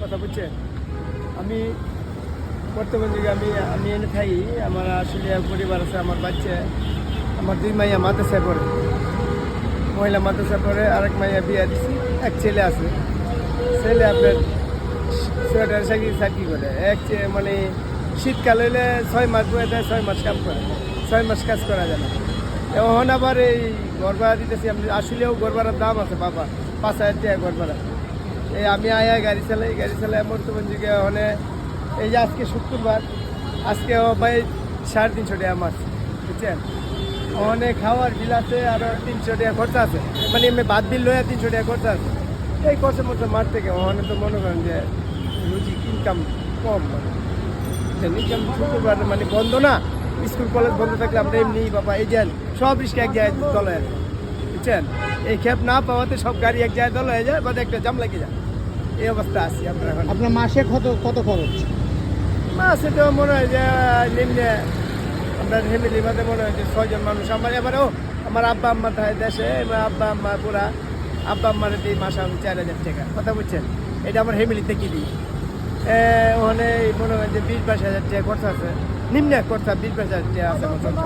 কথা বুঝছেন। আমি বর্তমান যুগে আমি এনে থাকি। আমার আসলে পরিবার আছে, আমার বাচ্চা, আমার 2 মাইয়া মাদ্রাসায় পড়ে, মহিলা মাদ্রাসায় পড়ে, আরেক মাইয়া বিয়ে দিচ্ছি, এক ছেলে আছে। ছেলে আপনার সোয়েটার চাকরি করে। মানে শীতকাল হইলে 6 মাস বয়ে দেয়, 6 মাস কাম করে, 6 মাস কাজ করা যায় না। এখন আবার এই ঘর ভাড়া দিতেছি। আমি আসলেও ঘর ভাড়ার দাম আছে বাবা, 5,000 টাকা ঘর ভাড়া। এই আমি আয়া গাড়ি চালাই বর্তমান যুগে। ওখানে এই যে আজকে শুক্রবার, আজকে ভাই 350 টাকা মাছ, বুঝছেন। ওখানে খাওয়ার বিল আছে, আরও 300 টাকা খরচা আছে। মানে আমি বাদ বিল লইয়া 300 টাকা খরচা আছে। এই খরচের মধ্যে মাঠ থেকে ওখানে তো মনে করেন যে রুজি ইনকাম কম, মানে ইনকাম শুক্রবার মানে বন্ধ না, স্কুল কলেজ বন্ধ থাকলে আমরা এমনি বাবা এই যান সব রিস্কা এক জায়গায় দল হয়ে যায়, বুঝছেন। এই খেপ না পাওয়াতে সব গাড়ি এক জায়গায় দল হয়ে যায়, বাদে একটা জাম লেগে যায়। এই অবস্থা আছি আমরা এখন। আপনার মাসে কত খরচ? মাসে তো মনে হয় যে নিম্নে আমরা ফ্যামিলির মধ্যে মনে হয় যে 6 জন মানুষ। আমার এবারেও আমার আব্বা আম্মা থাকে দেশে, আব্বা আম্মা পুরা আব্বা আম্মার দিই মাসে আমি 4,000 টাকা, কথা বুঝছেন। এটা আমার ফ্যামিলিতে কি দিই। ওখানে মনে হয় যে 20-22 হাজার টাকা খরচা আছে, নিম্নে খরচা 20-22 হাজার টাকা আছে আমার খরচা।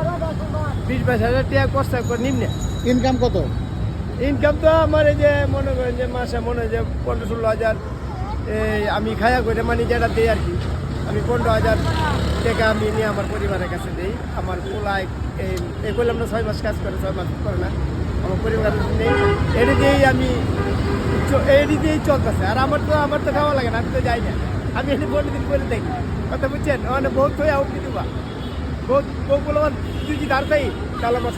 20-22 হাজার টাকা খরচা নিম্নে। ইনকাম কত? ইনকাম তো আমার এই যে মনে করেন যে মাসে মনে হয় যে 15-16 হাজার। এই আমি খায়া করে মানে যেটা দিই আর কি, আমি 15,000 টাকা আমি নিয়ে আমার পরিবারের কাছে দিই। আমার পোলায় এই করলাম না, 6 মাস কাজ করে, 6 মাস করে না, আমার পরিবার নেই। এটি দিয়েই এটি দিয়েই চলতেছে। আর আমার তো খাওয়া লাগে না, আমি তো যাই না। আমি এটি 15 দিন করে দেখি, কথা বুঝছেন। মানে বহুত হয়ে উঠতে দিবা, বহুত বউ বলবান তুই কি ধার চাই তাহলে আমার